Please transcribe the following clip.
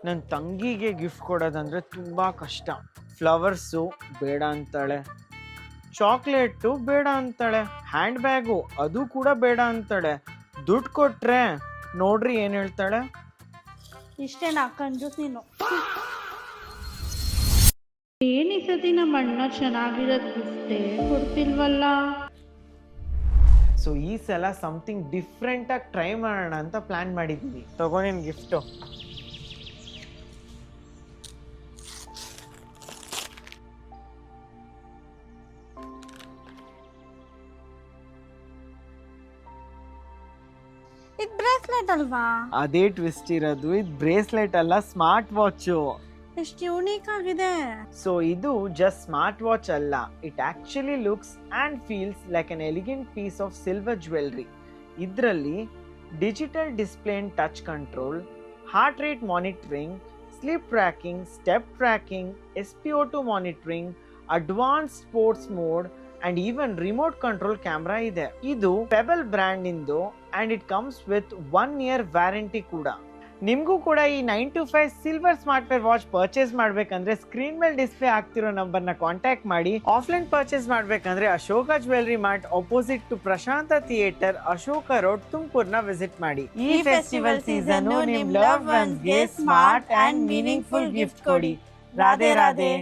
ನನ್ನ ತಂಗಿಗೆ ಗಿಫ್ಟ್ ಕೊಡೋದಂದ್ರೆ ತುಂಬಾ ಕಷ್ಟ. ಫ್ಲವರ್ಸು ಬೇಡ ಅಂತಾಳೆ, ಚಾಕ್ಲೇಟು ಬೇಡ ಅಂತಾಳೆ, ಹ್ಯಾಂಡ್ ಬ್ಯಾಗು ಅದು ಕೂಡ ಬೇಡ ಅಂತಾಳೆ. ದುಡ್ಡು ಕೊಟ್ರೆ ನೋಡ್ರಿ ಏನ್ ಹೇಳ್ತಾಳೆ. ಇಷ್ಟೇನಾ ಕಂಜೂಸ್ ನೀನು? ಏನಿಸತಿ ನಮ್ಮ ಅಣ್ಣ ಚೆನ್ನಾಗಿರೋದು ಗಿಫ್ಟೇ ಕೊಡ್ತಿಲ್ವಲ್ಲ. ಸೊ ಈ ಸಲ ಸಮಥಿಂಗ್ ಡಿಫ್ರೆಂಟ್ ಆಗಿ ಟ್ರೈ ಮಾಡೋಣ ಅಂತ ಪ್ಲಾನ್ ಮಾಡಿದ್ವಿ. ತಗೋ ನಿನ್ ಗಿಫ್ಟು. ಇದು ಬ್ರೇಸ್ಲೆಟ್ ಅಲ್ವಾ? ಅದೇ ಟ್ವಿಸ್ಟ್ ಇರೋದು, ಇದು ಬ್ರೇಸ್ಲೆಟ್ ಅಲ್ಲ, ಸ್ಮಾರ್ಟ್ ವಾಚು. ಎಷ್ಟು ಯೂನಿಕ್ ಆಗಿದೆ. ಸೊ ಇದು ಜಸ್ಟ್ ಸ್ಮಾರ್ಟ್ ವಾಚ್ ಅಲ್ಲ, it actually looks and feels like an elegant piece of silver jewellery. ಇದರಲ್ಲಿ digital display and touch control, heart rate monitoring, sleep tracking, step tracking, SpO2 monitoring, advance sports mode and even remote control camera ಇದೆ. ಇದು pebble brand ಇಂದು and it comes with 1 year warranty ಕೂಡ. ನಿಮಗೂ ಕೂಡ ಈ 925 silver smart wear watch purchase ಮಾಡ್ಬೇಕಂದ್ರೆ screen ಮೇಲೆ display ಆಗ್ತಿರೋ ನಂಬರ್ನ ಕಾಂಟ್ಯಾಕ್ಟ್ ಮಾಡಿ. ಆಫ್ಲೈನ್ ಪರ್ಚೇಸ್ ಮಾಡ್ಬೇಕಂದ್ರೆ Ashoka jewellery mart opposite to Prashanth theatre, Ashoka road, ತುಮಕೂರ್ನ ವಿಸಿಟ್ ಮಾಡಿ. ಈ ಫೆಸ್ಟಿವಲ್ ಸೀಸನ್ ನಿಮ್ ಲವ್ ಒನ್ಸ್ ಗೆ ಸ್ಮಾರ್ಟ್ ಅಂಡ್ ಮೀನಿಂಗ್ಫುಲ್ ಗಿಫ್ಟ್ ಕೊಡಿ. ರಾಧೆ ರಾಧೆ.